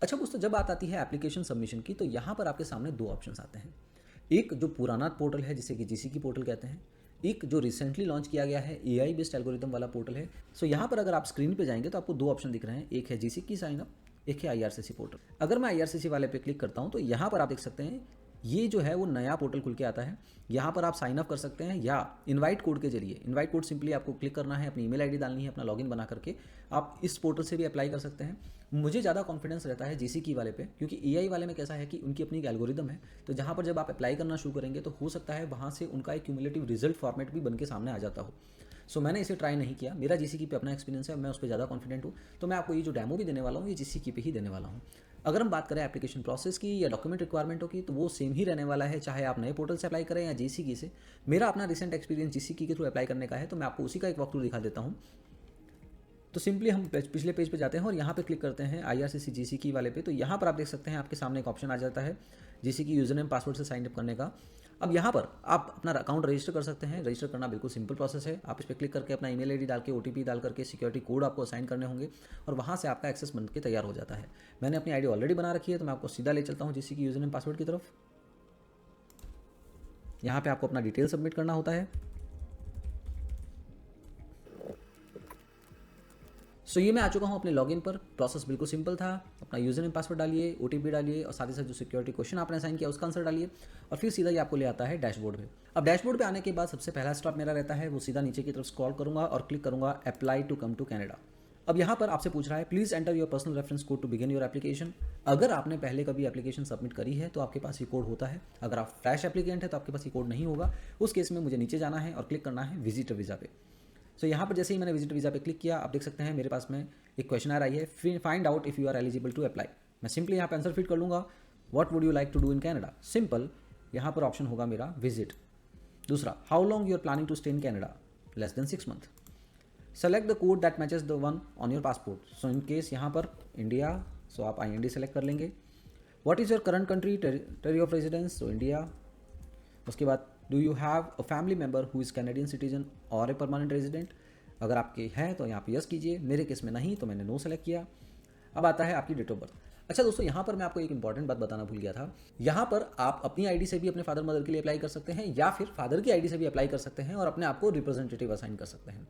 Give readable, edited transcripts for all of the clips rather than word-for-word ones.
अच्छा दोस्तों, जब बात आती है एप्लीकेशन सबमिशन की, तो यहाँ पर आपके सामने दो ऑप्शंस आते हैं। एक जो पुराना पोर्टल है जिसे कि जीसीकी पोर्टल कहते हैं, एक जो रिसेंटली लॉन्च किया गया है एआई बेस्ड एल्गोरिदम वाला पोर्टल है। सो यहाँ पर अगर आप स्क्रीन पे जाएंगे तो आपको दो ऑप्शन दिख रहे हैं, एक है जीसीकी साइनअप, एक है आईआरसीसी पोर्टल। अगर मैं आईआरसीसी वाले पे क्लिक करता हूँ तो यहाँ पर आप देख सकते हैं ये जो है वो नया पोर्टल खुल के आता है। यहाँ पर आप साइन अप कर सकते हैं या इनवाइट कोड के जरिए, इनवाइट कोड सिंपली आपको क्लिक करना है, अपनी ईमेल आईडी डालनी है, अपना लॉगिन बना करके आप इस पोर्टल से भी अप्लाई कर सकते हैं। मुझे ज़्यादा कॉन्फिडेंस रहता है जीसीकी वाले पे, क्योंकि एआई वाले में कैसा है कि उनकी अपनी एक एल्गोरिदम है, तो जहाँ पर जब आप अप्लाई करना शुरू करेंगे तो हो सकता है वहाँ से उनका एक क्यूमुलेटिव रिजल्ट फॉर्मेट भी बन के सामने आ जाता हो। सो मैंने इसे ट्राई नहीं किया, मेरा जीसीकी पे अपना एक्सपीरियंस है, मैं उस पर ज़्यादा कॉन्फिडेंट हूँ, तो मैं आपको ये जो डेमो भी देने वाला हूँ ये जीसीकी पे ही देने वाला हूँ। अगर हम बात करें एप्लीकेशन प्रोसेस की या डॉक्यूमेंट रिक्वायरमेंटों की, तो वो सेम ही रहने वाला है, चाहे आप नए पोर्टल से अप्लाई करें या जीसीकी से। मेरा अपना रिसेंट एक्सपीरियंस जीसीकी के थ्रू अप्लाई करने का है, तो मैं आपको उसी का एक वॉक थ्रू दिखा देता हूँ। तो सिंपली हम पिछले पेज पे जाते हैं और यहाँ पे क्लिक करते हैं आईआरसीसी जीसीकी वाले पे। तो यहाँ पर आप देख सकते हैं आपके सामने एक ऑप्शन आ जाता है जीसीकी यूजर नेम पासवर्ड से साइन अप करने का। अब यहाँ पर आप अपना अकाउंट रजिस्टर कर सकते हैं। रजिस्टर करना बिल्कुल सिंपल प्रोसेस है। आप इस पर क्लिक करके अपना ईमेल आईडी डाल के ओटीपी डाल करके सिक्योरिटी कोड आपको असाइन करने होंगे और वहाँ से आपका एक्सेस बन के तैयार हो जाता है। मैंने अपनी आईडी ऑलरेडी बना रखी है, तो मैं आपको सीधा ले चलता हूँ जीसीकी यूजर नेम पासवर्ड की तरफ। यहाँ पे आपको अपना डिटेल सबमिट करना होता है। सो ये मैं आ चुका हूँ अपने लॉगिन पर। प्रोसेस बिल्कुल सिंपल था। अपना यूजर नेम पासवर्ड डालिए, ओटीपी डालिए और साथ ही साथ जो सिक्योरिटी क्वेश्चन आपने असाइन किया उसका आंसर डालिए और फिर सीधा ये आपको ले आता है डैशबोर्ड पे। अब डैशबोर्ड पे आने के बाद सबसे पहला स्टेप मेरा रहता है वो सीधा नीचे की तरफ स्क्रॉल करूंगा और क्लिक करूंगा apply to come to Canada. अब यहाँ पर आपसे पूछ रहा है please enter your personal reference code to begin your application. अगर आपने पहले कभी एप्लीकेशन सबमिट करी है तो आपके पास ये कोड होता है। अगर आप फ्रेश एप्लीकेंट है तो आपके पास ये कोड नहीं होगा। उस केस में मुझे नीचे जाना है और क्लिक करना है विजिटर वीज़ा पे। सो यहाँ पर जैसे ही मैंने विजिट वीज़ा पे क्लिक किया, आप देख सकते हैं मेरे पास में एक क्वेश्चन आ रही है, find out if you are eligible to apply. मैं सिंपली यहाँ पे आंसर फिट कर लूँगा, what would you like to do in Canada. Simple, यहाँ पर ऑप्शन होगा मेरा विजिट। दूसरा, how long you are planning to stay in Canada, less than 6 month. Select the code that matches the one on your passport. So in case यहाँ पर India, so आप IND select कर लेंगे। What is your current country territory of residence, so India. उसके बाद do you have a family member who is Canadian citizen और ए permanent resident. अगर आपके हैं तो यहाँ पे यस कीजिए, मेरे केस में नहीं तो मैंने नो सेलेक्ट किया। अब आता है आपकी डेट ऑफ बर्थ। अच्छा दोस्तों, यहाँ पर मैं आपको एक इंपॉर्टेंट बात बताना भूल गया था। यहाँ पर आप अपनी आईडी से भी अपने फादर मदर के लिए अप्लाई कर सकते हैं या फिर फादर की आईडी से भी अप्लाई कर सकते हैं और अपने आप को रिप्रेजेंटेटिव असाइन कर सकते हैं।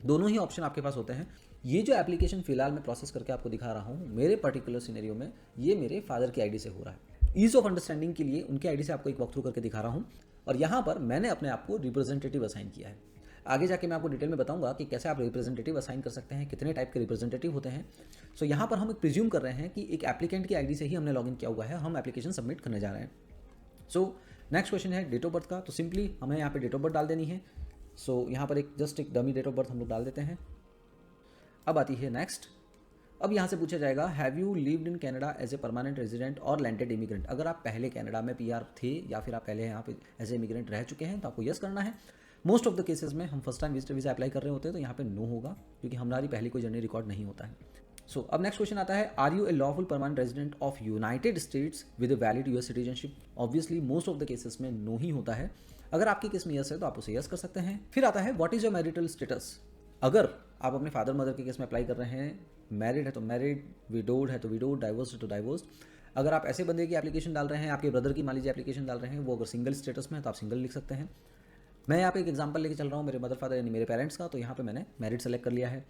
दोनों ही ऑप्शन आपके पास होते हैं। ये जो एप्लीकेशन फिलहाल मैं प्रोसेस करके आपको दिखा रहा हूँ, मेरे पर्टिकुलर सिनेरियो में ये मेरे फादर की आईडी से हो रहा है। ईज ऑफ अंडरस्टैंडिंग के लिए उनकी आईडी से आपको एक वॉक थ्रू करके दिखा रहा हूँ और यहाँ पर मैंने अपने आप को रिप्रेजेंटेटिव असाइन किया है। आगे जाके मैं आपको डिटेल में बताऊंगा कि कैसे आप रिप्रेजेंटेटिव असाइन कर सकते हैं, कितने टाइप के रिप्रेजेंटेटिव होते हैं। सो यहाँ पर हम एक प्रिज्यूम कर रहे हैं कि एक एप्लीकेंट की आईडी से ही हमने लॉगिन किया हुआ है, हम एप्लीकेशन सबमिट करने जा रहे हैं। सो नेक्स्ट क्वेश्चन है डेट ऑफ बर्थ का। तो सिंपली हमें यहाँ पे डेट ऑफ बर्थ डाल देनी है। सो यहाँ पर एक जस्ट एक डमी डेट ऑफ बर्थ हम लोग डाल देते हैं। अब आती है नेक्स्ट। अब यहाँ से पूछा जाएगा have you lived in Canada as a permanent resident or landed immigrant. अगर आप पहले कनाडा में PR थे या फिर आप पहले यहाँ पे एज ए इमिग्रेंट रह चुके हैं तो आपको यस करना है। मोस्ट ऑफ द केसेस में हम first time visitor visa apply कर रहे होते हैं तो यहाँ पे नो होगा, क्योंकि हमारी पहली कोई जर्नी रिकॉर्ड नहीं होता है। सो अब नेक्स्ट क्वेश्चन आता है are you a lawful permanent resident of United States with a valid US citizenship. Obviously most of the cases में नो ही होता है। अगर आपके केस में यस है तो आप उसे यस कर सकते हैं। फिर आता है what is your marital status. अगर आप अपने फादर मदर के केस में अप्लाई कर रहे हैं, मैरिड है तो मैरिड, विडोड है तो विडोड, डाइवोर्स है तो डाइवोर्स। अगर आप ऐसे बंदे की एप्लीकेशन डाल रहे हैं, आपके ब्रदर की मान लीजिए एप्लीकेशन डाल रहे हैं, वो अगर सिंगल स्टेटस में है तो आप सिंगल लिख सकते हैं। मैं यहाँ पे एक एग्जांपल लेके चल रहा हूँ मेरे मदर फादर यानी मेरे पेरेंट्स का, तो यहाँ पे मैंने मैरिड सेलेक्ट कर लिया है।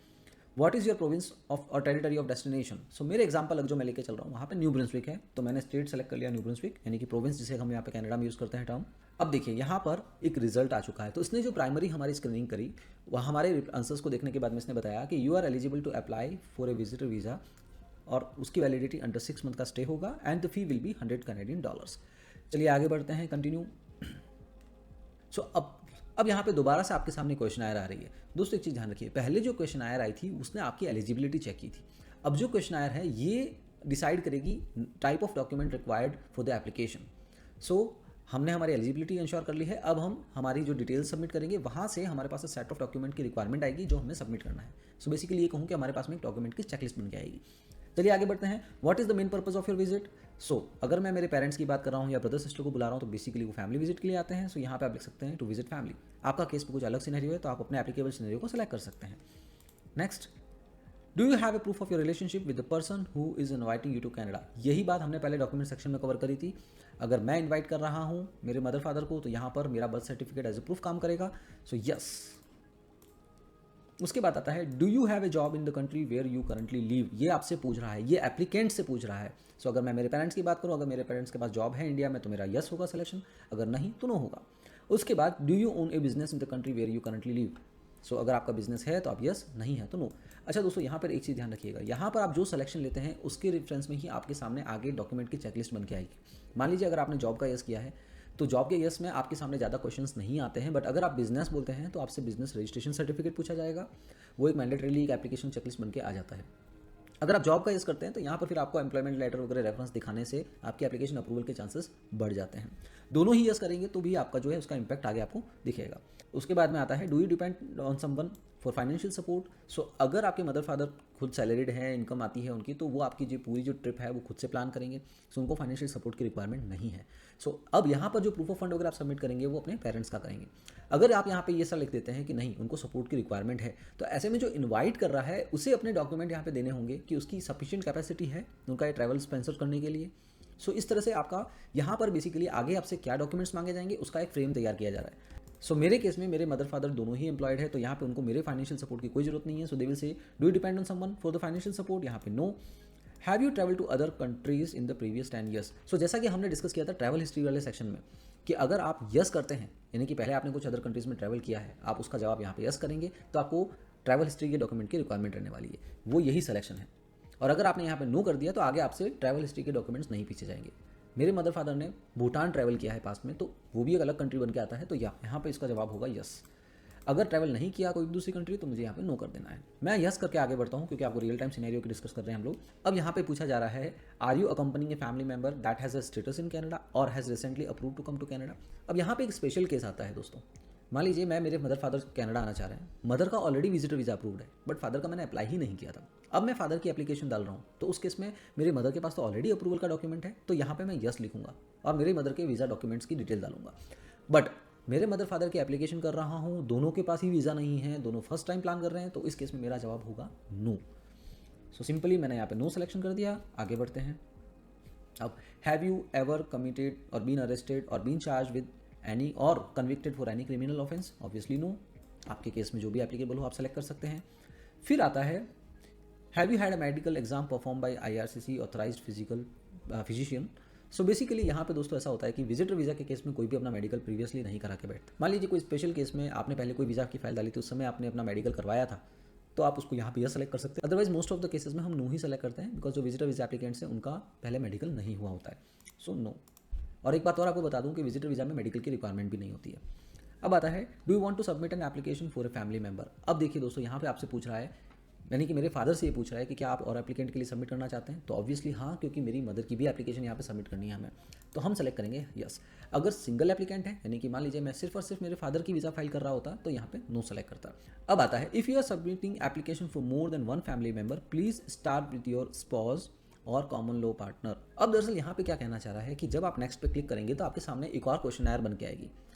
What is your province of और टेरिटरी ऑफ डेस्टिनेशन। सो मेरे एग्जांपल जो मैं लेके चल रहा हूँ वहाँ पे न्यू ब्रंसविक है, तो मैंने स्टेट सेलेक्ट कर लिया न्यू ब्रंसविक, यानी कि प्रोविंस जिसे हम यहाँ पे कनाडा में यूज़ करते हैं टर्म। अब देखिए यहाँ पर एक रिजल्ट आ चुका है। तो इसने जो प्राइमरी हमारी स्क्रीनिंग करी वह हमारे आंसर्स को देखने के बाद में इसने बताया कि you are eligible to apply for a visitor visa और उसकी वैलिडिटी अंडर 6 मंथ का स्टे होगा and the fee will be $100 चलिए आगे बढ़ते हैं, कंटिन्यू। सो अब यहाँ पे दोबारा से आपके सामने क्वेश्चन आयर आ रही है। दोस्तों एक चीज़ ध्यान रखिए, पहले जो क्वेश्चन आयर आई थी उसने आपकी एलिजिबिलिटी चेक की थी। अब जो क्वेश्चन आयर है ये डिसाइड करेगी type of document required for the application. So हमने हमारी एलिजिबिलिटी इंश्योर कर ली है। अब हम हमारी जो डिटेल्स सबमिट करेंगे वहाँ से हमारे पास सेट ऑफ डॉक्यूमेंट की रिक्वायरमेंट आएगी जो हमें सबमिट करना है। सो बेसिकली ये कहूँ कि हमारे पास में एक डॉक्यूमेंट की चेकलिस्ट बन के आएगी। चलिए आगे बढ़ते हैं। What is the main purpose of your visit. So अगर मैं मेरे पेरेंट्स की बात कर रहा हूँ या ब्रदर सिस्टर को बुला रहा हूँ तो बेसिकली वो फैमिली विजिट के लिए आते हैं। सो यहाँ पे आप लिख सकते हैं टू विजिट फैमिली। आपका केस पे कुछ अलग सिनेरियो है तो आप अपने एप्लीकेबल सिनेरियो को सेलेक्ट कर सकते हैं। Next, do you have a proof of your relationship with the person who is inviting you to Canada. यही बात हमने पहले डॉक्यूमेंट सेक्शन में कवर करी थी। अगर मैं इन्वाइट कर रहा हूँ मेरे मदर फादर को तो यहाँ पर मेरा birth certificate as a proof काम करेगा। So yes. उसके बाद आता है do you have a job in the country where you currently live. ये आपसे पूछ रहा है, ये एप्लीकेंट से पूछ रहा है। सो अगर मैं मेरे पेरेंट्स की बात करूँ, अगर मेरे पेरेंट्स के पास जॉब है इंडिया में तो मेरा यस होगा सिलेक्शन, अगर नहीं तो नो होगा। उसके बाद do you own a business in the country where you currently live. So अगर आपका बिजनेस है तो आप यस, नहीं है तो नो। अच्छा दोस्तों, यहाँ पर एक चीज़ ध्यान रखिएगा, यहाँ पर आप जो सिलेक्शन लेते हैं उसके रेफरेंस में ही आपके सामने आगे डॉक्यूमेंट की चेकलिस्ट बन के आएगी। मान लीजिए अगर आपने जॉब का यस किया है तो जॉब के यस में आपके सामने ज़्यादा क्वेश्चंस नहीं आते हैं, बट अगर आप बिजनेस बोलते हैं तो आपसे बिजनेस रजिस्ट्रेशन सर्टिफिकेट पूछा जाएगा। वो एक मैंडेटरीली एक एप्लीकेशन चेकलिस्ट बन के आ जाता है। अगर आप जॉब का यस करते हैं तो यहाँ पर फिर आपको एम्प्लॉयमेंट लेटर वगैरह रेफरेंस दिखाने से आपकी एप्लीकेशन अप्रूवल के चांसेस बढ़ जाते हैं। दोनों ही यस करेंगे तो भी आपका जो है उसका इंपैक्ट आगे आपको दिखेगा। उसके बाद में आता है do you depend on someone for financial support. So अगर आपके मदर फादर खुद सैलरीड है, इनकम आती है उनकी, तो वो आपकी जो पूरी जो ट्रिप है वो खुद से प्लान करेंगे। सो उनको फाइनेंशियल सपोर्ट की रिक्वायरमेंट नहीं है। सो अब यहाँ पर जो प्रूफ ऑफ फंड वगैरह आप सबमिट करेंगे वो अपने पेरेंट्स का करेंगे। अगर आप यहाँ पे ये सा लिख देते हैं कि नहीं उनको सपोर्ट की रिक्वायरमेंट है, तो ऐसे में जो इन्वाइट कर रहा है उसे अपने डॉक्यूमेंट यहाँ पे देने होंगे कि उसकी सफिशिएंट कैपेसिटी है उनका ये ट्रैवल स्पॉन्सर करने के लिए। सो इस तरह से आपका यहाँ पर बेसिकली आगे आपसे क्या डॉक्यूमेंट्स मांगे जाएंगे उसका एक फ्रेम तैयार किया जा रहा है। सो मेरे केस में मेरे मदर फादर दोनों ही एम्प्लॉयड है, तो यहाँ पे उनको मेरे फाइनेंशियल सपोर्ट की कोई जरूरत नहीं है। So they will say do you depend on someone for the financial support, यहाँ पे no. Have you travel to other countries in the previous 10 years. So जैसा कि हमने डिस्कस किया था ट्रैवल हिस्ट्री वाले सेक्शन में कि अगर आप यस करते हैं यानी कि पहले आपने कुछ अदर कंट्रीज में ट्रैवल किया है, आप उसका जवाब यहाँ पे यस करेंगे तो आपको ट्रैवल हिस्ट्री के डॉक्यूमेंट की रिक्वायरमेंट रहने वाली है, वो यही सिलेक्शन है। और अगर आपने यहाँ पे नो कर दिया तो आगे आपसे ट्रैवल हिस्ट्री के डॉक्यूमेंट्स नहीं पीछे जाएंगे। मेरे मदर फादर ने भूटान ट्रैवल किया है पास्ट में, तो वो भी एक अलग कंट्री बन के आता है, तो यहाँ पे इसका जवाब होगा यस। अगर ट्रैवल नहीं किया कोई दूसरी कंट्री तो मुझे यहाँ पे नो कर देना है। मैं यस करके आगे बढ़ता हूँ क्योंकि आपको रियल टाइम सिनेरियो की डिस्कस कर रहे हैं हम लोग। अब यहाँ पे पूछा जा रहा है are you accompanying a family member that has a status in Canada और has recently approve to come to Canada. अब यहाँ पे एक स्पेशल केस आता है दोस्तों। मान लीजिए मैं मेरे मदर फादर कनाडा आना चाह रहे हैं, मदर का ऑलरेडी विजिटर वीज़ा अप्रूव्ड है बट फादर का मैंने अप्लाई ही नहीं किया था। अब मैं फादर की एप्लीकेशन डाल रहा हूँ तो उस केस में मेरे मदर के पास तो ऑलरेडी अप्रूवल का डॉक्यूमेंट है, तो यहाँ पे मैं यस लिखूंगा और मेरे मदर के वीज़ा डॉक्यूमेंट्स की डिटेल डालूंगा। बट मेरे मदर फादर की एप्लीकेशन कर रहा हूँ, दोनों के पास ही वीज़ा नहीं है, दोनों फर्स्ट टाइम प्लान कर रहे हैं, तो इस केस में मेरा जवाब होगा नो। सो सिंपली मैंने यहाँ पे नो सिलेक्शन कर दिया। आगे बढ़ते हैं। अब हैव यू एवर कमिटेड और been arrested or been charge with any or convicted for any criminal offence. Obviously no. आपके केस में जो भी एप्लीकेबल हो आप सेलेक्ट कर सकते हैं। फिर आता है have you had a medical exam perform by IRCC authorised physician. So basically यहाँ पे दोस्तों ऐसा होता है कि विजिटर वीज़ा के केस में कोई भी अपना मेडिकल प्रीवियसली नहीं करा के बैठता। मान लीजिए कोई स्पेशल केस में आपने पहले कोई वीज़ा की फाइल डाली थी, उस समय आपने अपना मेडिकल करवाया था, तो आप उसको यहाँ पे यस सेलेक्ट कर सकते हैं। Otherwise most of the cases में हम नो ही सेलेक्ट करते हैं बिकॉज जो विजिटर वीज़ा एप्लीकेंट्स हैं उनका पहले मेडिकल नहीं हुआ होता है। So no. और एक बात और आपको बता दूं कि विजिटर वीज़ा में मेडिकल की रिक्वायरमेंट भी नहीं होती है। अब आता है do you want to submit an application for a family member. अब देखिए दोस्तों यहाँ पे आपसे पूछ रहा है, यानी कि मेरे फादर से ये पूछ रहा है कि क्या आप और एप्लीकेंट के लिए सबमिट करना चाहते हैं, तो ऑब्वियसली हाँ, क्योंकि मेरी मदर की भी एप्लीकेशन यहाँ पे सबमिट करनी है हमें, तो हम सेलेक्ट करेंगे यस। अगर सिंगल एप्लीकेंट है यानी कि मान लीजिए मैं सिर्फ और सिर्फ मेरे फादर की वीज़ा फाइल कर रहा होता तो यहाँ पे नो सेलेक्ट करता। अब आता है if you are submitting application for more than one family member please start with your spouse और कॉमन लॉ पार्टनर। अब दरअसल यहाँ पे क्या कहना चाह रहा है कि जब आप नेक्स्ट पे क्लिक करेंगे तो आपके सामने एक और क्वेश्चनर बन के आएगी।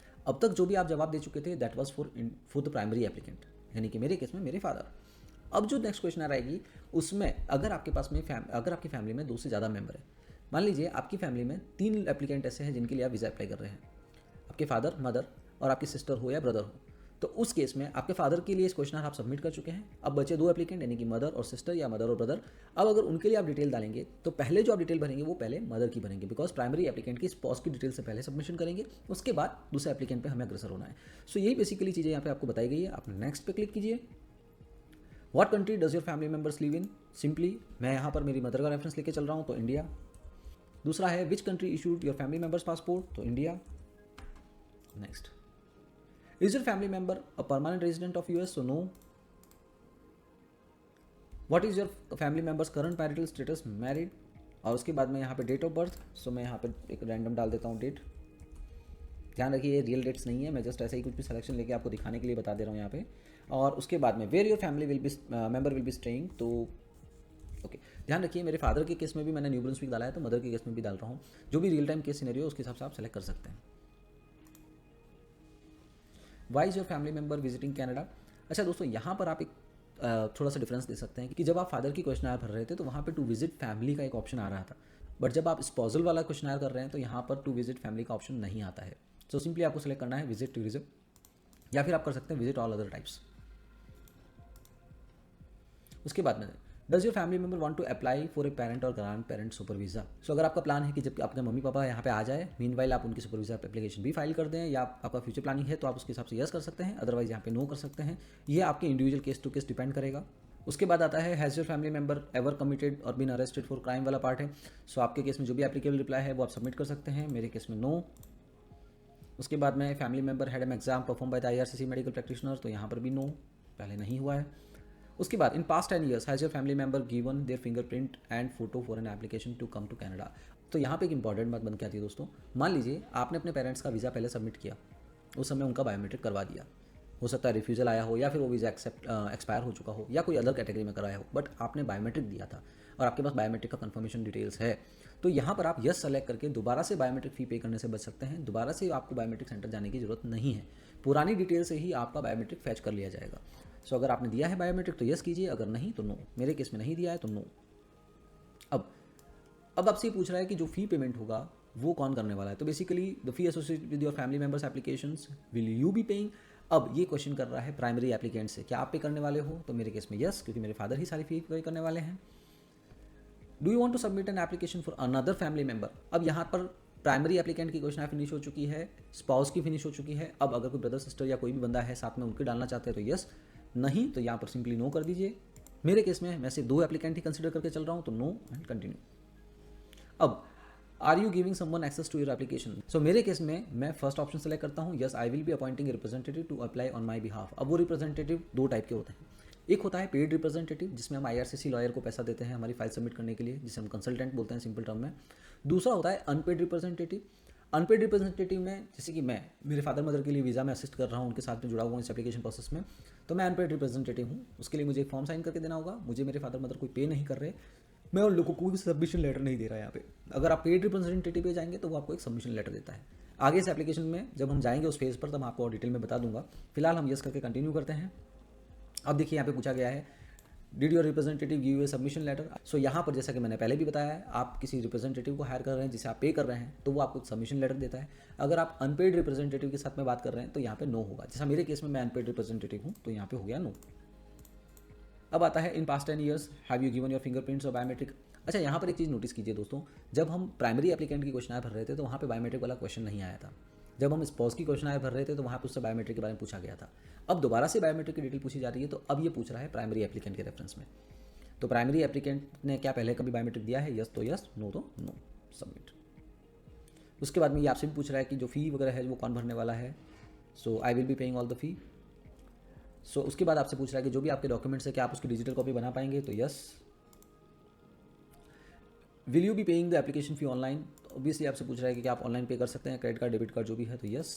अब तक जो भी आप जवाब दे चुके थे that was for the primary applicant, यानी कि मेरे केस में मेरे फादर। अब जो नेक्स्ट क्वेश्चनर आएगी उसमें अगर आपके पास में अगर आपकी फैमिली में 2 से ज़्यादा मेंबर है, मान लीजिए आपकी फैमिली में 3 एप्लीकेंट ऐसे हैं जिनके लिए आप वीज़ा अप्लाई कर रहे हैं, आपके फादर, मदर और आपकी सिस्टर हो या ब्रदर हो, तो उस केस में आपके फादर के लिए इस क्वेश्चन आप सबमिट कर चुके हैं। अब बचे 2 एप्लीकेंट यानी कि मदर और सिस्टर या मदर और ब्रदर। अब अगर उनके लिए आप डिटेल डालेंगे तो पहले जो आप डिटेल भरेंगे वो पहले मदर की भरेंगे बिकॉज प्राइमरी एप्लीकेंट की स्पॉस की डिटेल से पहले सबमिशन करेंगे, उसके बाद दूसरे एप्लीकेंट पे हमें अग्रसर होना है। सो यही बेसिकली चीज़ें यहाँ पे आपको बताई गई है। आप नेक्स्ट पे क्लिक कीजिए। What country does your family members live in. Simply मैं यहाँ पर मेरी मदर का रेफरेंस लेके चल रहा हूँ तो इंडिया। दूसरा है which country issued your family members passport, तो India. Next is your family member a permanent resident of US, so no. What is your family members current marital status, married. और उसके बाद में यहाँ पे डेट ऑफ बर्थ, सो मैं यहाँ पे एक रैंडम डाल देता हूँ डेट। ध्यान रखिए ये रियल डेट्स नहीं है, मैं जस्ट ऐसे ही कुछ भी सिलेक्शन लेके आपको दिखाने के लिए बता दे रहा हूँ यहाँ पे। और उसके बाद में where your family member will be staying, तो ओके ध्यान रखिए मेरे फादर के केस में भी मैंने न्यू ब्रंसविक डाला है तो मदर के केस में भी डाल रहा हूँ। जो भी रियल टाइम केस सिनेरियो उसके हिसाब से आप सेलेक्ट कर सकते हैं। Why is your family member visiting Canada. अच्छा दोस्तों यहाँ पर आप एक थोड़ा सा डिफरेंस दे सकते हैं कि जब आप फादर की क्वेश्चन भर रहे थे तो वहाँ पे टू विजिट फैमिली का एक ऑप्शन आ रहा था, बट जब आप स्पॉजल वाला क्वेश्चन कर रहे हैं तो यहाँ पर टू विजिट फैमिली का ऑप्शन नहीं आता है। सो सिंपली आपको सेलेक्ट करना है विजिट टूरिज्म, या फिर आप कर सकते हैं विजिट ऑल अदर टाइप्स। उसके बाद में does your family member want to apply for a parent और grandparent super visa. So अगर आपका प्लान है कि जब आपके मम्मी पापा यहाँ पे आ जाए, मीनवाइल आप उनकी सुपर वीज़ा एप्लीकेशन भी फाइल कर दें, या आपका फ्यूचर प्लानिंग है तो आप उसके हिसाब से यस कर सकते हैं, अदरवाइज यहाँ पे नो कर सकते हैं। ये आपके individual case to case depend करेगा। उसके बाद आता है has your family member ever committed और बीन अरेस्टेड फॉर क्राइम वाला पार्ट है। सो आपके केस में जो भी एप्लीकेबल रिप्लाई है वो आप सबमिट कर सकते हैं, मेरे केस में नो। उसके बाद में family member had an exam perform by the IRCC medical practitioner, तो यहाँ पर भी नो, पहले नहीं हुआ है। उसके बाद in past 10 years has your family member given their fingerprint and photo for an application to come to Canada. तो यहाँ पे एक इंपॉर्टेंट बात बन के आती है दोस्तों, मान लीजिए आपने अपने पेरेंट्स का वीज़ा पहले सबमिट किया, उस समय उनका बायोमेट्रिक करवा दिया, हो सकता है रिफ्यूजल आया हो या फिर वो वीज़ा एक्सपायर हो चुका हो या कोई अदर कैटेगरी में कराया हो, बट आपने बायोमेट्रिक दिया था और आपके पास बायोमेट्रिक का कंफर्मेशन डिटेल्स है, तो यहाँ पर आप यस सेलेक्ट करके दोबारा से बायोमेट्रिक फ़ी पे करने से बच सकते हैं। दोबारा से आपको बायोमेट्रिक सेंटर जाने की जरूरत नहीं है, पुरानी डिटेल से ही आपका बायोमेट्रिक फैच कर लिया जाएगा। सो अगर आपने दिया है बायोमेट्रिक तो यस कीजिए, अगर नहीं तो नो। मेरे केस में नहीं दिया है तो नो। अब आपसे पूछ रहा है कि जो फ़ी पेमेंट होगा वो कौन करने वाला है, तो basically the fee associated with your family members applications will you be paying. अब ये क्वेश्चन कर रहा है प्राइमरी एप्लीकेंट से, क्या आप पे करने वाले हो, तो मेरे केस में यस, क्योंकि मेरे फादर ही सारी फी पे करने वाले हैं। Do you want to submit an application for another family member. अब यहाँ पर प्राइमरी एप्लीकेंट की क्वेश्चन फिनिश हो चुकी है, स्पाउस की फिनिश हो चुकी है। अब अगर कोई ब्रदर सिस्टर या कोई भी बंदा है साथ में उनके डालना चाहते हैं तो यस, नहीं तो यहाँ पर सिंपली नो कर दीजिए। मेरे केस में मैं सिर्फ 2 एप्लीकेंट ही कंसिडर करके चल रहा हूँ, तो नो एंड कंटिन्यू। अब are you giving someone access to your application. So मेरे केस में मैं फर्स्ट ऑप्शन सेलेक्ट करता हूँ, yes I will be appointing representative to apply on my behalf. अब वो रिप्रेजेंटेटिव 2 टाइप के होते हैं, एक होता है पेड रिप्रेजेंटेटिव जिसमें हम IRCC लॉयर को पैसा देते हैं हमारी फाइल सबमिट करने के लिए, जिसे हम कंसल्टेंट बोलते हैं सिंपल टर्म में। दूसरा होता है अनपेड रिप्रेजेंटेटिव। अनपेड रिप्रेजेंटेटिव में जैसे कि मैं मेरे फादर मदर के लिए वीज़ा में असिस्ट कर रहा हूँ, उनके साथ में जुड़ा हुआ हूँ इस एप्लीकेशन प्रोसेस में, तो मैं अनपेड रिप्रेजेंटेटिव हूँ। उसके लिए मुझे एक फॉर्म साइन करके देना होगा, मुझे मेरे फादर मदर कोई पे नहीं कर रहे, मैं उन लोगों को कोई भी सबमिशन लेटर नहीं दे रहा है यहाँ पे। अगर आप पेड रिप्रेजेंटेटिव पे जाएंगे तो वो आपको एक सबमिशन लेटर देता है। आगे इस एप्लीकेशन में जब हम जाएंगे उस फेज़ पर तब आपको और डिटेल में बता दूंगा। फिलहाल हम यस करके कंटिन्यू करते हैं। अब देखिए यहाँ पे पूछा गया है did your representative give a submission letter. So यहाँ पर जैसा कि मैंने पहले भी बताया है, आप किसी रिप्रेजेंटेटिव को हायर कर रहे हैं जिसे आप पे कर रहे हैं तो वो आपको सबमिशन लेटर देता है। अगर आप अनपेड रिप्रेजेंटेटिव के साथ में बात कर रहे हैं तो यहाँ पे नो होगा। जैसा मेरे केस में मैं अनपेड रिप्रेजेंटेटिव हूँ तो यहाँ पे हो गया नो। अब आता है इन past 10 years have you given your fingerprints और बायोमेट्रिक। अच्छा, यहाँ पर एक चीज़ नोटिस कीजिए दोस्तों, जब हम प्राइमरी एप्लीकेंट की क्वेश्चन भर रहे थे तो वहाँ पे बायोमेट्रिक वाला क्वेश्चन नहीं आया था। जब हम स्पॉज की क्वेश्चन भर रहे थे तो वहाँ पे उससे बायोमेट्रिक के बारे में पूछा गया था। अब दोबारा से बायोमेट्रिक की डिटेल पूछी जा रही है, तो अब ये पूछ रहा है प्राइमरी एप्लीकेंट के रेफरेंस में। तो प्राइमरी एप्लीकेंट ने क्या पहले कभी बायोमेट्रिक दिया है, यस तो यस, नो तो नो, सबमिट। उसके बाद में ये आपसे भी पूछ रहा है कि जो फ़ी वगैरह है वो कौन भरने वाला है। So I will be paying all the fee. So उसके बाद आपसे पूछ रहा है कि जो भी आपके डॉक्यूमेंट्स है क्या आप उसकी डिजिटल कॉपी बना पाएंगे, तो yes. Will you be paying the application fee online. Obviously आपसे पूछ रहा है कि क्या आप ऑनलाइन पे कर सकते हैं, क्रेडिट कार्ड डेबिट कार्ड जो भी है, तो यस।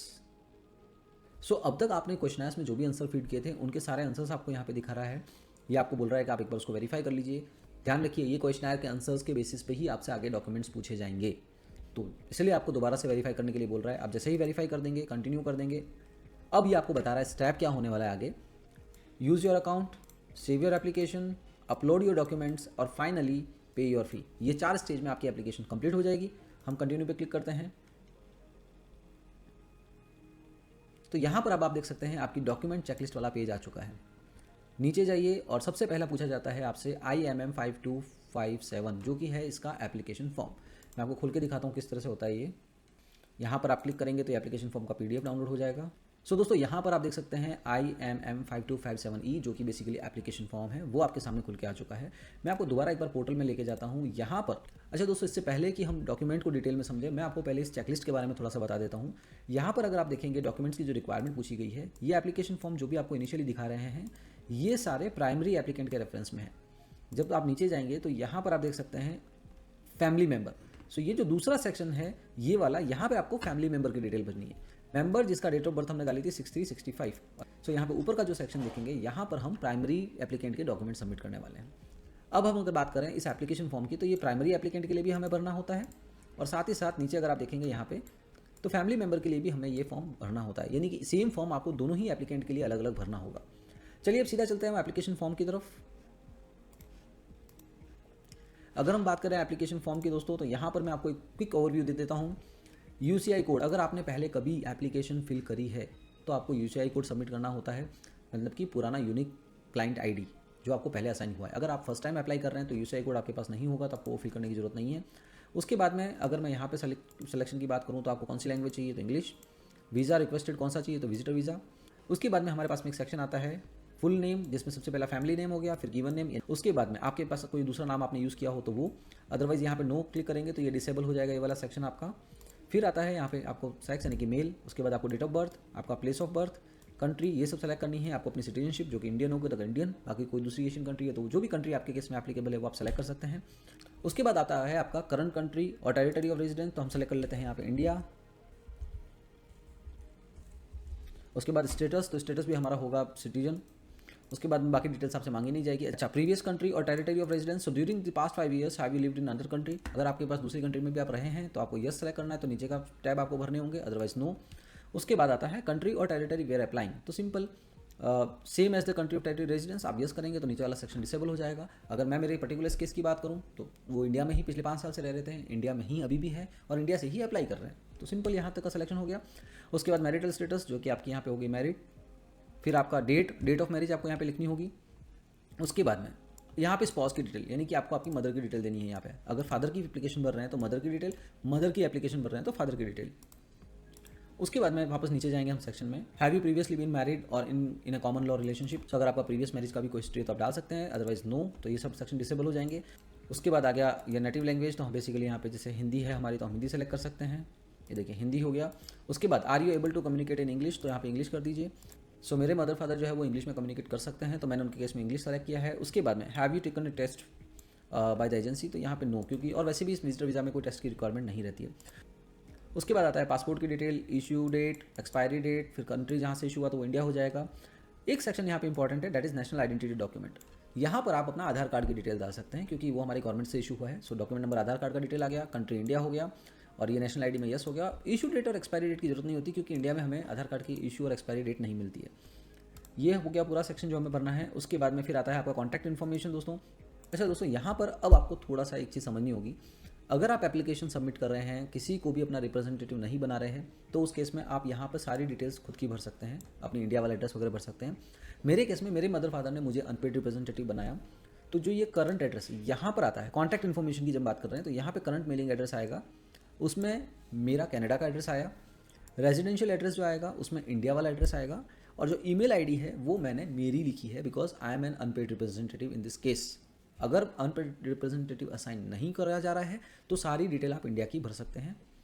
सो अब तक आपने क्वेश्चनर्स में जो भी आंसर फीड किए थे उनके सारे आंसर्स आपको यहाँ पे दिखा रहा है। ये आपको बोल रहा है कि आप एक बार उसको वेरीफाई कर लीजिए। ध्यान रखिए ये क्वेश्चनर के आंसर्स के बेसिस पे ही आपसे आगे डॉक्यूमेंट्स पूछे जाएंगे, तो इसलिए आपको दोबारा से वेरीफाई करने के लिए बोल रहा है। आप जैसे ही वेरीफाई कर देंगे, कंटिन्यू कर देंगे, अब ये आपको बता रहा है स्टेप क्या होने वाला है आगे। Use your account, save your application, upload your documents और फाइनली पे योर फी। ये 4 स्टेज में आपकी एप्लीकेशन कंप्लीट हो जाएगी। हम कंटिन्यू पे क्लिक करते हैं, तो यहाँ पर अब आप देख सकते हैं आपकी डॉक्यूमेंट चेकलिस्ट वाला पेज आ चुका है। नीचे जाइए और सबसे पहला पूछा जाता है आपसे IMM 5257 जो कि है इसका एप्लीकेशन फॉर्म। मैं आपको खोल के दिखाता हूँ किस तरह से होता है ये। यहाँ पर आप क्लिक करेंगे तो एप्लीकेशन फॉर्म का PDF डाउनलोड हो जाएगा। सो दोस्तों यहाँ पर आप देख सकते हैं IMM 5257E जो कि बेसिकली एप्लीकेशन फॉर्म है, वो आपके सामने खुल के आ चुका है। मैं आपको दोबारा एक बार पोर्टल में लेके जाता हूँ यहाँ पर। अच्छा दोस्तों, इससे पहले कि हम डॉक्यूमेंट को डिटेल में समझें, मैं आपको पहले इस चेकलिस्ट के बारे में थोड़ा सा बता देता हूँ। यहाँ पर अगर आप देखेंगे डॉक्यूमेंट्स की जो रिक्वायरमेंट पूछी गई है, ये एप्लीकेशन फॉर्म जो भी आपको इनिशियली दिखा रहे हैं, ये सारे प्राइमरी एप्लीकेंट के रेफरेंस में है। जब आप नीचे जाएंगे तो यहाँ पर आप देख सकते हैं फैमिली मेंबर। सो ये जो दूसरा सेक्शन है ये वाला, यहाँ पे आपको फैमिली मेंबर की डिटेल भरनी है। मेंबर जिसका डेट ऑफ बर्थ हमने डाली थी 6365। सो यहाँ पे ऊपर का जो सेक्शन देखेंगे, यहाँ पर हम प्राइमरी एप्लीकेंट के डॉक्यूमेंट सबमिट करने वाले हैं। अब हम अगर बात करें इस एप्लीकेशन फॉर्म की, तो ये प्राइमरी एप्लीकेंट के लिए भी हमें भरना होता है और साथ ही साथ नीचे अगर आप देखेंगे यहाँ पे, तो फैमिली मेंबर के लिए भी हमें ये फॉर्म भरना होता है। यानी कि सेम फॉर्म आपको दोनों ही एप्लीकेंट के लिए अलग अलग भरना होगा। चलिए अब सीधा चलते हैं हम एप्लीकेशन फॉर्म की तरफ। अगर हम बात करें एप्लीकेशन फॉर्म की दोस्तों, तो यहाँ पर मैं आपको एक क्विक ओवरव्यू दे देता हूँ। यूसीआई कोड, अगर आपने पहले कभी एप्लीकेशन फिल करी है तो आपको यूसीआई कोड सबमिट करना होता है, मतलब कि पुराना यूनिक क्लाइंट आईडी जो आपको पहले असाइन हुआ है। अगर आप फर्स्ट टाइम अप्लाई कर रहे हैं तो यूसीआई कोड आपके पास नहीं होगा, तो आपको वो फिल करने की जरूरत नहीं है। उसके बाद में अगर मैं यहाँ पे सिलेक्शन की बात करूँ तो आपको कौन सी लैंग्वेज चाहिए, तो इंग्लिश। वीज़ा रिक्वेस्टेड कौन सा चाहिए, तो विजिटर वीज़ा। उसके बाद में हमारे पास में एक सेक्शन आता है फुल नेम, जिसमें सबसे पहला फैमिली नेम हो गया, फिर गिवन नेम। उसके बाद में आपके पास कोई दूसरा नाम आपने यूज़ किया हो तो वो, अदरवाइज यहाँ पे नो क्लिक करेंगे तो ये डिसेबल हो जाएगा ये वाला सेक्शन आपका। फिर आता है यहाँ पे आपको सेक्स यानी कि मेल। उसके बाद आपको डेट ऑफ बर्थ, आपका प्लेस ऑफ बर्थ, कंट्री, ये सब सेलेक्ट करनी है। आपको अपनी सिटीजनशिप जो कि इंडियन होगी तो इंडियन, बाकी कोई दूसरी एशियन कंट्री है तो जो भी कंट्री आपके केस में एप्लीकेबल है वो आप सेलेक्ट कर सकते हैं। उसके बाद आता है आपका करंट कंट्री और टेरिटरी ऑफ रेजिडेंस, तो हम सेलेक्ट कर लेते हैं यहाँ पे इंडिया। उसके बाद स्टेटस, तो स्टेटस भी हमारा होगा सिटीजन। उसके बाद में बाकी डिटेल्स आपसे मांगी नहीं जाएगी। अच्छा, प्रीवियस कंट्री और territory of residence, so during the past 5 years have you lived in other country. अगर आपके पास दूसरी कंट्री में भी आप रहे हैं तो आपको यस सेलेक्ट करना है, तो नीचे का टैब आपको भरने होंगे, अदरवाइज नो। उसके बाद आता है कंट्री और टेरिटरी वेयर अप्लाइंग, तो simple same as the country of territory residence, आप यस करेंगे तो नीचे वाला सेक्शन डिसेबल हो जाएगा। अगर मैं मेरे पर्टिकुलर केस की बात करूँ तो वो इंडिया में ही पिछले 5 साल से रह रहे थे, इंडिया में ही अभी भी है और इंडिया से ही अप्लाई कर रहे हैं, तो सिंपल यहाँ तक का सिलेक्शन हो गया। उसके बाद मैरिटल स्टेटस, जो कि आपकी यहाँ पे होगी मैरिड। फिर आपका डेट ऑफ मैरिज आपको यहाँ पे लिखनी होगी। उसके बाद में यहाँ पे स्पॉस की डिटेल, यानी कि आपको आपकी मदर की डिटेल देनी है यहाँ पे। अगर फादर की एप्लीकेशन भर रहे हैं तो मदर की डिटेल, मदर की एप्लीकेशन भर रहे हैं तो फादर की डिटेल। उसके बाद में वापस नीचे जाएंगे हम सेक्शन में, have you previously been married और in a common law relationship. तो अगर आपका प्रीवियस मैरिज का भी कोई हिस्ट्री तो आप डाल सकते हैं, अदरवाइज नो, तो ये सब सेक्शन डिसेबल हो जाएंगे। उसके बाद आ गया ये नेटिव लैंग्वेज, तो हम बेसिकली यहाँ पे जैसे हिंदी है हमारी तो हम हिंदी सेलेक्ट कर सकते हैं, ये देखिए हिंदी हो गया। उसके बाद are you able to communicate in English, तो यहाँ पे इंग्लिश कर दीजिए। सो मेरे मदर फादर जो है वो इंग्लिश में कम्युनिकेट कर सकते हैं, तो मैंने उनके केस में इंग्लिश सेलेक्ट किया है। उसके बाद में have you taken a test by the agency, तो यहाँ पे नो, क्योंकि और वैसे भी इस विजिटर वीज़ा में कोई टेस्ट की रिक्वायरमेंट नहीं रहती है। उसके बाद आता है पासपोर्ट की detail, issue date, expiry date, फिर कंट्री जहाँ से इशू हुआ तो वो इंडिया हो जाएगा। एक सेक्शन यहाँ पे इंपॉर्टेंट है, that is national identity document. यहाँ पर आप अपना आधार कार्ड की डिटेल डाल सकते हैं, क्योंकि वो हमारी गवर्नमेंट से इशू हुआ है। सो डॉक्यूमेंट नंबर आधार कार्ड का डिटेल आ गया, कंट्री इंडिया हो गया और ये नेशनल आईडी में यस हो गया। इशू डेट और एक्सपायरी डेट की जरूरत नहीं होती, क्योंकि इंडिया में हमें आधार कार्ड की इशू और एक्सपायरी डेट नहीं मिलती है। ये हो गया पूरा सेक्शन जो हमें भरना है। उसके बाद में फिर आता है आपका कॉन्टैक्ट इन्फॉर्मेशन दोस्तों। अच्छा दोस्तों, यहाँ पर अब आपको थोड़ा सा एक चीज़ समझनी होगी। अगर आप एप्लीकेशन सबमिट कर रहे हैं, किसी को भी अपना रिप्रेजेंटेटिव नहीं बना रहे हैं, तो उस केस में आप यहाँ पर सारी डिटेल्स खुद की भर सकते हैं, अपनी इंडिया वाला एड्रेस वगैरह भर सकते हैं। मेरे केस में मेरे मदर फादर ने मुझे अनपेड रिप्रेजेंटेटिव बनाया, तो जो ये करंट एड्रेस यहाँ पर आता है, कॉन्टैक्ट इन्फॉर्मेशन की जब बात कर रहे हैं तो यहाँ पर करंट मेलिंग एड्रेस आएगा, उसमें मेरा कनाडा का एड्रेस आया। रेजिडेंशियल एड्रेस जो आएगा उसमें इंडिया वाला एड्रेस आएगा, और जो ईमेल आईडी है वो मैंने मेरी लिखी है, because I am an unpaid representative in this case. अगर अनपेड रिप्रेजेंटेटिव असाइन नहीं कराया जा रहा है तो सारी डिटेल आप इंडिया की भर सकते हैं।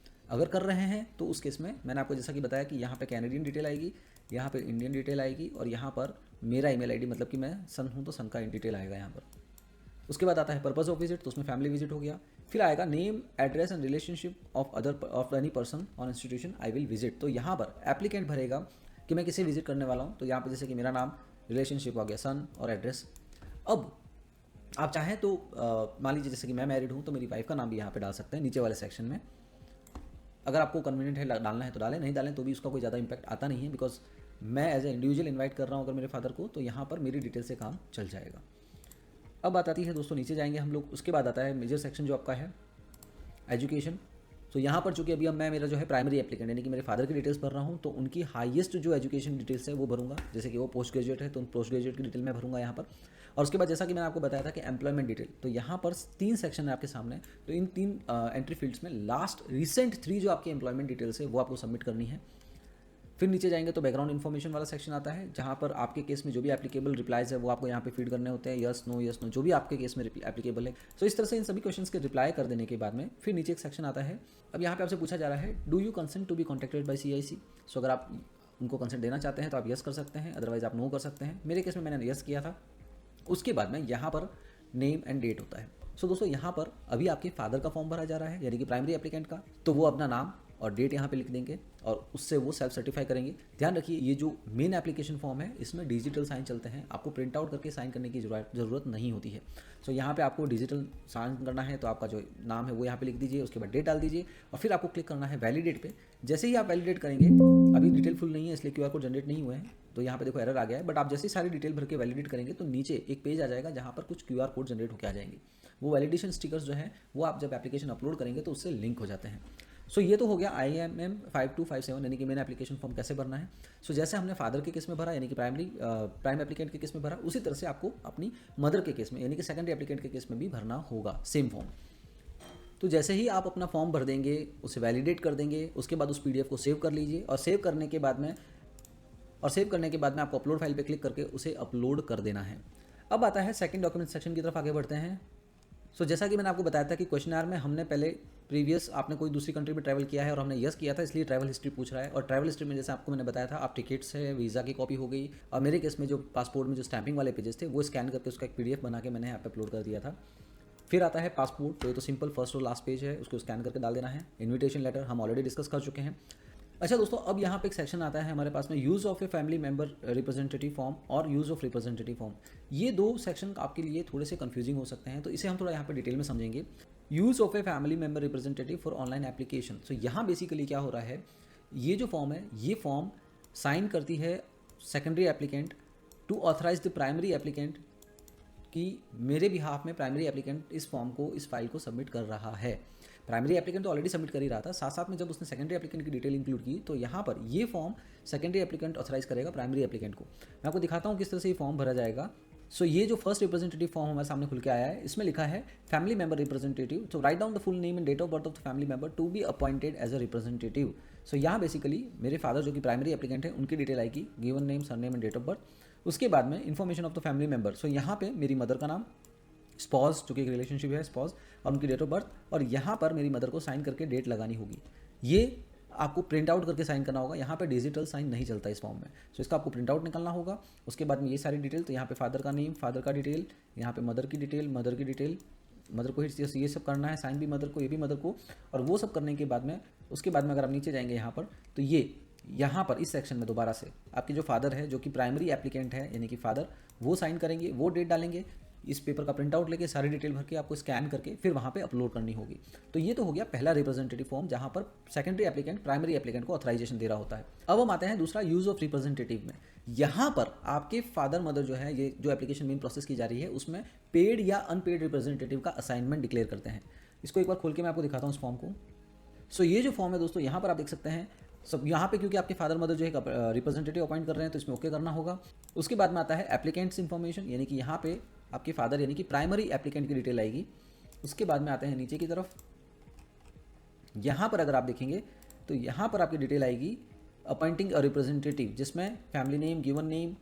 अगर कर रहे हैं तो उस केस में मैंने आपको जैसा कि बताया कि यहाँ पे कैनेडियन डिटेल आएगी, यहाँ पे इंडियन डिटेल आएगी, और यहाँ पर मेरा ईमेल आईडी, मतलब कि मैं सन हूँ तो सन का डिटेल आएगा यहाँ पर। उसके बाद आता है पर्पस ऑफ विजिट, तो उसमें फैमिली विजिट हो गया। फिर आएगा name, address and relationship of any person on institution I will visit. तो यहाँ पर एप्लीकेंट भरेगा कि मैं किसे विजिट करने वाला हूँ, तो यहाँ पर जैसे कि मेरा नाम, रिलेशनशिप हो गया सन और एड्रेस। अब आप चाहें तो मान लीजिए जैसे कि मैं मैरिड हूँ तो मेरी वाइफ का नाम भी यहाँ पे डाल सकते हैं नीचे वाले सेक्शन में। अगर आपको कन्वीनियंट है डालना है तो डालें, नहीं डालें तो भी उसका कोई ज़्यादा इंपैक्ट आता नहीं है, बिकॉज मैं एज ए इंडिविजुअल इन्वाइट कर रहा हूँ अगर मेरे फादर को, तो यहाँ पर मेरी डिटेल से काम चल जाएगा। अब बात आती है दोस्तों, नीचे जाएंगे हम लोग। उसके बाद आता है मेजर सेक्शन जो आपका है एजुकेशन। तो यहाँ पर चूँकि अभी अब मैं मेरा जो है प्राइमरी एप्लीकेंट यानी कि मेरे फादर की डिटेल्स भर रहा हूँ, तो उनकी हाईएस्ट जो एजुकेशन डिटेल्स है वो भरूंगा। जैसे कि वो पोस्ट ग्रेजुएट है तो पोस्ट ग्रेजुएट की डिटेल मैं भरूंगा यहाँ पर। और उसके बाद जैसा कि मैंने आपको बताया था कि एम्प्लॉयमेंट डिटेल, तो यहाँ पर 3 सेक्शन है आपके सामने। तो इन 3 एंट्री फील्ड्स में लास्ट रिसेंट 3 जो आपकी एम्प्लॉयमेंट डिटेल्स है वो आपको सबमिट करनी है। फिर नीचे जाएंगे तो बैकग्राउंड इन्फॉर्मेशन वाला सेक्शन आता है, जहाँ पर आपके केस में जो भी एप्लीकेबल रिप्लाइज है वो आपको यहाँ पे फीड करने होते हैं, यस नो जो भी आपके केस में एप्लीकेबल है। तो इस तरह से इन सभी क्वेश्चंस के रिप्लाई कर देने के बाद में फिर नीचे एक सेक्शन आता है। अब यहाँ पे आपसे पूछा जा रहा है, do you consent to be contacted by CIC। So अगर आप उनको कंसेंट देना चाहते हैं तो आप यस कर सकते हैं, अदरवाइज आप नो कर सकते हैं। मेरे केस में मैंने यस किया था। उसके बाद में यहाँ पर नेम एंड डेट होता है। सो दोस्तों, यहाँ पर अभी आपके फादर का फॉर्म भरा जा रहा है, यानी कि प्राइमरी एप्लीकेंट का, तो वो अपना नाम और डेट यहाँ पे लिख देंगे और उससे वो सेल्फ सर्टिफाई करेंगे। ध्यान रखिए, ये जो मेन एप्लीकेशन फॉर्म है इसमें डिजिटल साइन चलते हैं, आपको प्रिंट आउट करके साइन करने की ज़रूरत नहीं होती है। सो यहाँ पे आपको डिजिटल साइन करना है, तो आपका जो नाम है वो यहाँ पे लिख दीजिए, उसके बाद डेट डाल दीजिए और फिर आपको क्लिक करना है वैलिडेट पे। जैसे ही आप वैलिडेट करेंगे अभी डिटेल फुल नहीं है इसलिए क्यूआर कोड जनरेट नहीं हुए हैं, तो यहाँ पे देखो एरर आ गया है। बट आप जैसे ही सारी डिटेल भर के वैलिडेट करेंगे तो नीचे एक पेज आ जाएगा जहाँ पर कुछ क्यूआर कोड जनरेट होकर आ जाएंगे। वो वैलिडेशन स्टिकर्स जो है वो आप जब एप्लीकेशन अपलोड करेंगे तो उससे लिंक हो जाते हैं। सो ये तो हो गया IMM 5257 यानी कि मैंने एप्लीकेशन फॉर्म कैसे भरना है। सो जैसे हमने फादर के केस में भरा यानी कि प्राइम एप्लीकेंट के केस में भरा, उसी तरह से आपको अपनी मदर के केस में यानी कि सेकेंडरी एप्लीकेंट के केस में भी भरना होगा सेम फॉर्म। तो जैसे ही आप अपना फॉर्म भर देंगे, उसे वैलिडेट कर देंगे, उसके बाद उस PDF को सेव कर लीजिए और सेव करने के बाद में आपको अपलोड फाइल पे क्लिक करके उसे अपलोड कर देना है। अब आता है सेकंड डॉक्यूमेंट सेक्शन की तरफ आगे बढ़ते हैं। सो जैसा कि मैंने आपको बताया था कि क्वेश्चनर में हमने पहले प्रीवियस आपने कोई दूसरी कंट्री में ट्रैवल किया है और हमने यस किया था, इसलिए ट्रैवल हिस्ट्री पूछ रहा है। और ट्रैवल हिस्ट्री में जैसे आपको मैंने बताया था, आप टिकट्स है, वीज़ा की कॉपी हो गई, और मेरे केस में जो पासपोर्ट में जो स्टैंपिंग वाले पेजेस थे वो स्कैन करके उसका एक PDF बना के मैंने यहाँ पे अपलोड कर दिया था। फिर आता है पासपोर्ट, तो ये तो सिंपल फर्स्ट और लास्ट पेज है, उसको स्कैन करके डाल देना है। इन्विटेशन लेटर हम ऑलरेडी डिस्कस कर चुके हैं। अच्छा दोस्तों, अब यहाँ पे एक सेक्शन आता है हमारे पास में, use of a family member representative form और यूज़ ऑफ रिप्रेजेंटेटिव फॉर्म। ये दो सेक्शन आपके लिए थोड़े से कंफ्यूजिंग हो सकते हैं, तो इसे हम थोड़ा यहाँ पे डिटेल में समझेंगे। Use of a family member representative for online application. So यहाँ बेसिकली क्या हो रहा है, ये जो फॉर्म है ये फॉर्म साइन करती है secondary applicant to authorize the primary applicant कि मेरे बिहाफ में प्राइमरी एप्लीकेंट इस फॉर्म को, इस फाइल को सबमिट कर रहा है। प्राइमरी एप्लीकेंट तो ऑलरेडी सबमिट कर ही रहा था, साथ साथ में जब उसने सेकेंडरी एप्लीकेंट की डिटेल इंक्लूड की तो यहाँ पर ये फॉर्म सेकेंडरी एप्लीकेंट ऑथराइज करेगा प्राइमरी एप्लीकेंट को। मैं आपको दिखाता हूँ किस तरह से ये फॉर्म भरा जाएगा। सो ये जो फर्स्ट रिप्रेजेंटेटिव फॉर्म हमारे सामने खुल के आया है, इसमें लिखा है family member representative. So write down the full name and date of birth of the family member to be appointed as a representative. So यहाँ बेसिकली मेरे फादर जो कि प्राइमरी एप्लीकेंट है उनकी डिटेल आएगी, given name, surname and date of birth. उसके बाद में information of the family member. So यहाँ पे मेरी मदर का नाम, स्पॉज जो कि एक रिलेशनशिप है स्पॉज, और उनकी डेट ऑफ बर्थ, और यहाँ पर मेरी मदर को साइन करके डेट लगानी होगी। ये आपको प्रिंट आउट करके साइन करना होगा, यहाँ पे डिजिटल साइन नहीं चलता इस फॉर्म में। सो इसका आपको प्रिंट आउट निकालना होगा। उसके बाद में ये सारी डिटेल, तो यहाँ पे फादर का नेम, फादर का डिटेल, यहाँ पे मदर की डिटेल, मदर को ही ये सब करना है, साइन भी मदर को, ये भी मदर को। और वो सब करने के बाद में, उसके बाद में अगर आप नीचे जाएंगे यहाँ पर, तो ये यहाँ पर इस सेक्शन में दोबारा से आपके जो फादर है जो कि प्राइमरी एप्लीकेंट है यानी कि फादर, वो साइन करेंगे, वो डेट डालेंगे। इस पेपर का प्रिंट आउट लेके सारी डिटेल भर के आपको स्कैन करके फिर वहाँ पे अपलोड करनी होगी। तो ये तो हो गया पहला रिप्रेजेंटेटिव फॉर्म जहाँ पर सेकेंडरी एप्लीकेंट प्राइमरी एप्लीकेंट को ऑथराइजेशन दे रहा होता है। अब हम आते हैं दूसरा यूज़ ऑफ रिप्रेजेंटेटिव में। यहाँ पर आपके फादर मदर जो है, ये जो एप्लीकेशन मेन प्रोसेस की जा रही है उसमें पेड या अनपेड रिप्रेजेंटेटिव का असाइनमेंट डिक्लेयर करते हैं। इसको एक बार खोल के मैं आपको दिखाता हूँ इस फॉर्म को। सो ये जो फॉर्म है दोस्तों, यहाँ पर आप देख सकते हैं सब, यहाँ पे क्योंकि आपके फादर मदर जो है रिप्रेजेंटेटिव अपॉइंट कर रहे हैं तो इसमें ओके करना होगा। उसके बाद में आता है एप्लीकेंट्स इन्फॉर्मेशन, यानी कि यहाँ पे आपके फादर यानी कि प्राइमरी एप्लीकेंट की डिटेल आएगी। उसके बाद में आते हैं नीचे की तरफ, यहाँ पर अगर आप देखेंगे तो यहाँ पर आपकी डिटेल आएगी अपॉइंटिंग अ रिप्रेजेंटेटिव, जिसमें फैमिली नेम, गिवन नेम,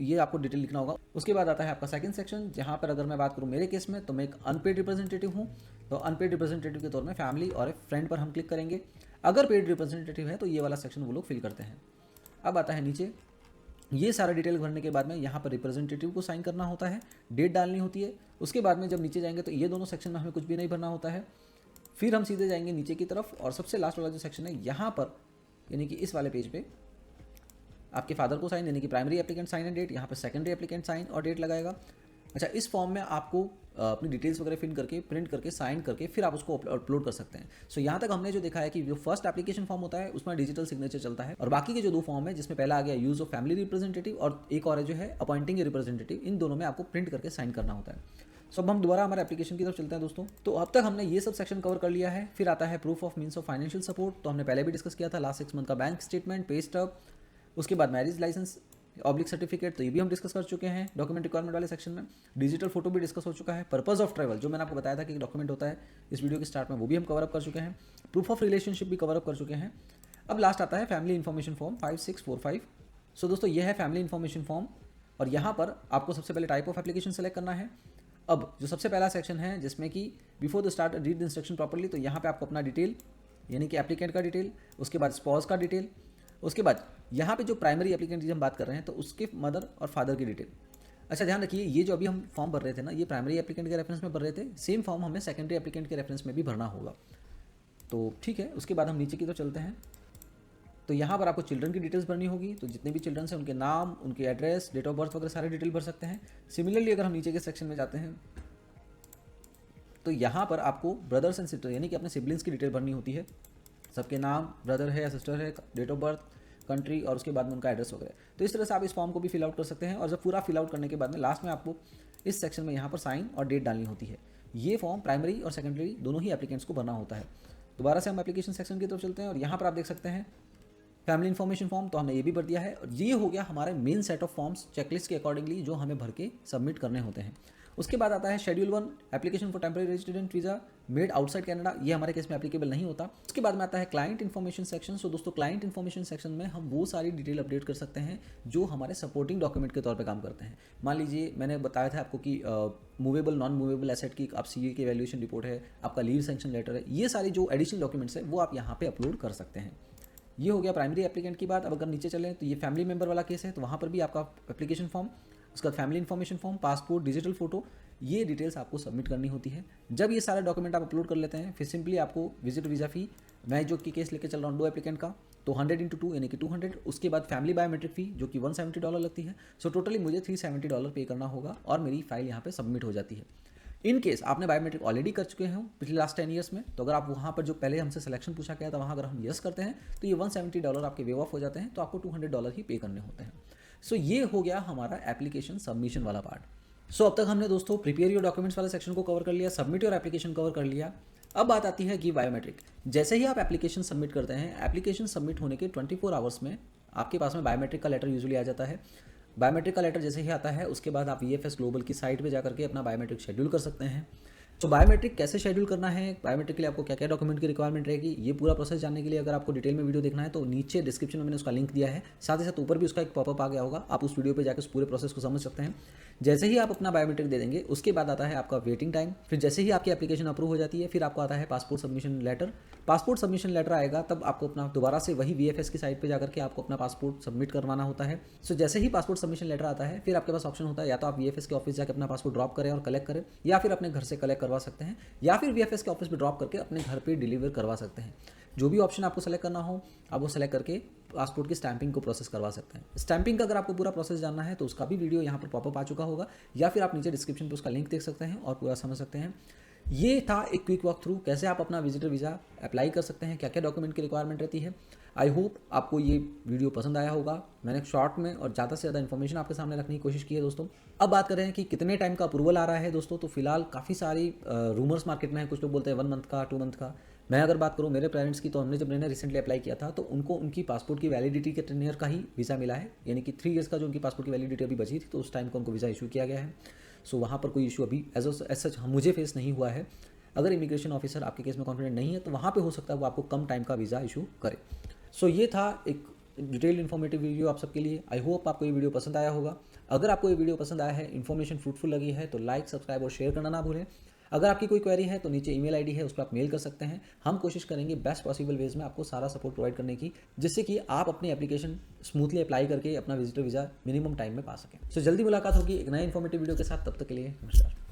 ये आपको डिटेल लिखना होगा। उसके बाद आता है आपका सेकंड सेक्शन, जहाँ पर अगर मैं बात करूँ मेरे केस में तो मैं एक अनपेड रिप्रेजेंटेटिव हूँ, तो अनपेड रिप्रेजेंटेटिव के तौर में फैमिली और एक फ्रेंड पर हम क्लिक करेंगे। अगर पेड रिप्रेजेंटेटिव है तो ये वाला सेक्शन वो लोग फिल करते हैं। अब आता है नीचे, ये सारा डिटेल भरने के बाद में यहाँ पर रिप्रेजेंटेटिव को साइन करना होता है, डेट डालनी होती है। उसके बाद में जब नीचे जाएंगे तो ये दोनों सेक्शन में हमें कुछ भी नहीं भरना होता है। फिर हम सीधे जाएंगे नीचे की तरफ और सबसे लास्ट वाला जो सेक्शन है यहाँ पर, यानी कि इस वाले पेज पे आपके फादर को साइन यानी कि primary applicant sign and date, यहाँ पर सेकेंडरी एप्लीकेंट साइन और डेट लगाएगा। अच्छा, इस फॉर्म में आपको अपनी डिटेल्स वगैरह फिल करके, प्रिंट करके, साइन करके फिर आप उसको अपलोड कर सकते हैं। सो यहाँ तक हमने जो देखा है कि जो फर्स्ट एप्लीकेशन फॉर्म होता है उसमें डिजिटल सिग्नेचर चलता है, और बाकी के जो दो फॉर्म है जिसमें पहला आ गया यूज़ ऑफ फैमिली रिप्रेजेंटेटिव और एक और है जो है अपॉइंटिंग रिप्रेजेंटेटिव, इन दोनों में आपको प्रिंट करके साइन करना होता है। सो अब हम दोबारा हमारे एप्लीकेशन की तरफ चलते हैं दोस्तों। तो अब तक हमने ये सब सेक्शन कवर कर लिया है। फिर आता है proof of means of financial support, तो हमने पहले भी डिस्कस किया था, लास्ट 6 मंथ का बैंक स्टेटमेंट, पे स्टब। उसके बाद मैरिज लाइसेंस, ऑब्लिक सर्टिफिकेट, तो ये भी हम डिस्कस कर चुके हैं डॉक्यूमेंट रिक्वायरमेंट वाले सेक्शन में। डिजिटल फोटो भी डिस्कस हो चुका है। पर्पस ऑफ ट्रैवल, जो मैंने आपको बताया था कि डॉक्यूमेंट होता है इस वीडियो के स्टार्ट में, वो भी हम कवर अप कर चुके हैं। प्रूफ ऑफ रिलेशनशिप भी कवर अप कर चुके हैं। अब लास्ट आता है फैमिली इन्फॉर्मेशन फॉर्म 5645। सो दोस्तों ये है फैमिली इन्फॉर्मेशन फॉर्म, और यहाँ पर आपको सबसे पहले टाइप ऑफ एप्लीकेशन सेलेक्ट करना है। अब जो सबसे पहला सेक्शन है जिसमें कि before the start read the instruction properly, तो यहाँ पे आपको अपना डिटेल यानी कि एप्लीकेंट का डिटेल, उसके बाद स्पॉज का डिटेल, उसके बाद यहाँ पे जो प्राइमरी एप्लीकेंट की हम बात कर रहे हैं तो उसके मदर और फादर की डिटेल। अच्छा ध्यान रखिए, ये जो अभी हम फॉर्म भर रहे थे ना, ये प्राइमरी एप्लीकेंट के रेफरेंस में भर रहे थे, सेम फॉर्म हमें सेकेंडरी एप्लीकेंट के रेफरेंस में भी भरना होगा। तो ठीक है, उसके बाद हम नीचे की तरफ चलते हैं। तो यहाँ पर आपको चिल्ड्रन की डिटेल्स भरनी होगी, तो जितने भी चिल्ड्रन हैं उनके नाम, उनके एड्रेस, डेट ऑफ बर्थ वगैरह सारे डिटेल भर सकते हैं। सिमिलरली अगर हम नीचे के सेक्शन में जाते हैं तो यहाँ पर आपको ब्रदर्स एंड सिस्टर यानी कि अपने सिबलिंग्स की डिटेल भरनी होती है। सबके नाम, ब्रदर है या सिस्टर है, डेट ऑफ बर्थ, कंट्री और उसके बाद में उनका एड्रेस वगैरह। तो इस तरह से आप इस फॉर्म को भी फिल आउट कर सकते हैं। और जब पूरा फिल आउट करने के बाद में लास्ट में आपको इस सेक्शन में यहाँ पर साइन और डेट डालनी होती है। ये फॉर्म प्राइमरी और सेकेंडरी दोनों ही एप्लीकेंट्स को भरना होता है। दोबारा से हम एप्लीकेशन सेक्शन की तरफ चलते हैं और यहाँ पर आप देख सकते हैं फैमिली इन्फॉर्मेशन फॉर्म, तो हमने ये भी भर दिया है। और ये हो गया हमारे main set of forms checklist के अकॉर्डिंगली जो हमें भर के सबमिट करने होते हैं। उसके बाद आता है schedule 1 application for temporary resident visa made outside Canada, ये हमारे केस में एप्लीकेबल नहीं होता। उसके बाद में आता है क्लाइंट इन्फॉर्मेशन सेक्शन। सो दोस्तों क्लाइंट इन्फॉर्मेशन सेक्शन में हम वो सारी डिटेल अपडेट कर सकते हैं जो हमारे सपोर्टिंग डॉक्यूमेंट के तौर पे काम करते हैं। मान लीजिए मैंने बताया था आपको कि मूवेबल नॉन मूवेबल एसेट की आप सीए की वैल्यूएशन रिपोर्ट है, आपका लीव सैंक्शन लेटर है, ये सारी जो एडिशनल डॉक्यूमेंट्स है वो आप यहाँ पे अपलोड कर सकते हैं। ये हो गया प्राइमरी एप्लीकेंट की बात। अब अगर नीचे चलें तो ये फैमिली मेंबर वाला केस है, तो वहाँ पर भी आपका एप्लीकेशन फॉर्म, उसका family information form, passport, digital photo, ये डिटेल्स आपको सबमिट करनी होती है। जब ये सारे डॉक्यूमेंट आप अपलोड कर लेते हैं फिर सिंपली आपको विजिट वीज़ा फ़ी, मैं जो कि केस लेके चल रहा हूँ 2 एप्लीकेंट का, तो 100 × 2 यानी कि 200। उसके बाद फैमिली बायोमेट्रिक फ़ी जो कि $170 लगती है। सो टोटली मुझे $370 पे करना होगा और मेरी फाइल यहाँ पे सबमिट हो जाती है। इन केस आपने बायोमेट्रिक ऑलरेडी कर चुके हैं पिछले लास्ट 10 ईयर्स में, तो अगर आप वहाँ पर जो पहले हमसे सिलेक्शन पूछा गया था वहाँ अगर हम यस करते हैं तो ये $170 आपके वेव ऑफ हो जाते हैं, तो आपको $200 ही पे करने होते हैं। सो ये हो गया हमारा एप्लीकेशन सबमिशन वाला पार्ट। सो अब तक हमने दोस्तों प्रिपेयर योर डॉक्यूमेंट्स वाले सेक्शन को कवर कर लिया, सबमिट योर एप्लीकेशन कवर कर लिया। अब बात आती है गिव बायोमेट्रिक। जैसे ही आप एप्लीकेशन सबमिट करते हैं, एप्लीकेशन सबमिट होने के 24 आवर्स में आपके पास में बायोमेट्रिक का लेटर यूजुअली आ जाता है। बायोमेट्रिक का लेटर जैसे ही आता है उसके बाद आप VFS ग्लोबल की साइट पे जाकर के अपना बायोमेट्रिक शेड्यूल कर सकते हैं। तो बायोमेट्रिक कैसे शेड्यूल करना है, बायोमेट्रिक के लिए आपको क्या क्या डॉक्यूमेंट की रिक्वायरमेंट रहेगी, ये पूरा प्रोसेस जानने के लिए अगर आपको डिटेल में वीडियो देखना है तो नीचे डिस्क्रिप्शन में मैंने उसका लिंक दिया है, साथ ही साथ ऊपर भी उसका एक पॉपअप आ गया होगा, आप उस वीडियो पे जाकर उस पूरे प्रोसेस को समझ सकते हैं। जैसे ही आप अपना बायोमेट्रिक दे देंगे उसके बाद आता है आपका वेटिंग टाइम। फिर जैसे ही आपकी एप्लीकेशन अप्रूव हो जाती है फिर आपको आता है passport submission letter. Passport submission letter आएगा तब आपको अपना दोबारा से वही VFS की साइट पे जाकर के आपको अपना पासपोर्ट सबमिट करवाना होता है। सो जैसे ही पासपोर्ट सबमिशन लेटर आता है फिर आपके पास ऑप्शन होता है या तो आप VFS के ऑफिस जाकर अपना पासपोर्ट ड्रॉप करें और कलेक्ट करें, या फिर अपने घर से कलेक्ट करवा सकते हैं, या फिर VFS के ऑफिस पे ड्रॉप करके अपने घर पे डिलीवर करवा सकते हैं। जो भी ऑप्शन आपको सेलेक्ट करना हो आप वो सेलेक्ट करके पासपोर्ट की स्टैंपिंग को प्रोसेस करवा सकते हैं। स्टैंपिंग का अगर आपको पूरा प्रोसेस जानना है तो उसका भी वीडियो यहाँ पर पॉपअप आ चुका होगा, या फिर आप नीचे डिस्क्रिप्शन पे उसका लिंक देख सकते हैं और पूरा समझ सकते हैं। ये था एक क्विक वॉक थ्रू कैसे आप अपना विजिटर वीज़ा अप्लाई कर सकते हैं, क्या क्या डॉक्यूमेंट की रिक्वायरमेंट रहती है। आई होप आपको ये वीडियो पसंद आया होगा। मैंने शॉर्ट में और ज़्यादा से ज़्यादा इन्फॉर्मेशन आपके सामने रखने की कोशिश की है दोस्तों। अब बात करें कि कितने टाइम का अप्रूवल आ रहा है दोस्तों, तो फिलहाल काफ़ी सारी रूमर्स मार्केट में है। कुछ लोग बोलते हैं 1 मंथ का, 2 मंथ का। मैं अगर बात करूँ मेरे पेरेंट्स की, तो हमने जब मैंने रिसेंटली अप्लाई किया था तो उनको उनकी पासपोर्ट की वैलिडिटी के टेन्योर का ही वीज़ा मिला है, यानी कि 3 ईयर्स का जो उनकी पासपोर्ट की वैलिडिटी अभी बची थी तो उस टाइम को उनको वीज़ा इशू किया गया है। सो वहाँ पर कोई इशू अभी एज सच मुझे फेस नहीं हुआ है। अगर इमिग्रेशन ऑफिसर आपके केस में कॉन्फिडेंट नहीं है तो वहाँ पे हो सकता है वो आपको कम टाइम का वीज़ा इशू करे। सो ये था एक डिटेल इन्फॉर्मेटिव वीडियो आप सबके लिए। आई होप आपको ये वीडियो पसंद आया होगा। अगर आपको ये वीडियो पसंद आया है, इन्फॉर्मेशन फ्रूटफुल लगी है तो लाइक, सब्सक्राइब और शेयर करना ना भूलें। अगर आपकी कोई क्वेरी है तो नीचे ईमेल आईडी है, उस पर आप मेल कर सकते हैं। हम कोशिश करेंगे बेस्ट पॉसिबल वेज में आपको सारा सपोर्ट प्रोवाइड करने की, जिससे कि आप अपनी एप्लीकेशन स्मूथली अप्लाई करके अपना विजिटर वीज़ा मिनिमम टाइम में पा सकें। सो जल्दी मुलाकात होगी एक नए इन्फॉर्मेटिव वीडियो के साथ। तब तक के लिए नमस्कार।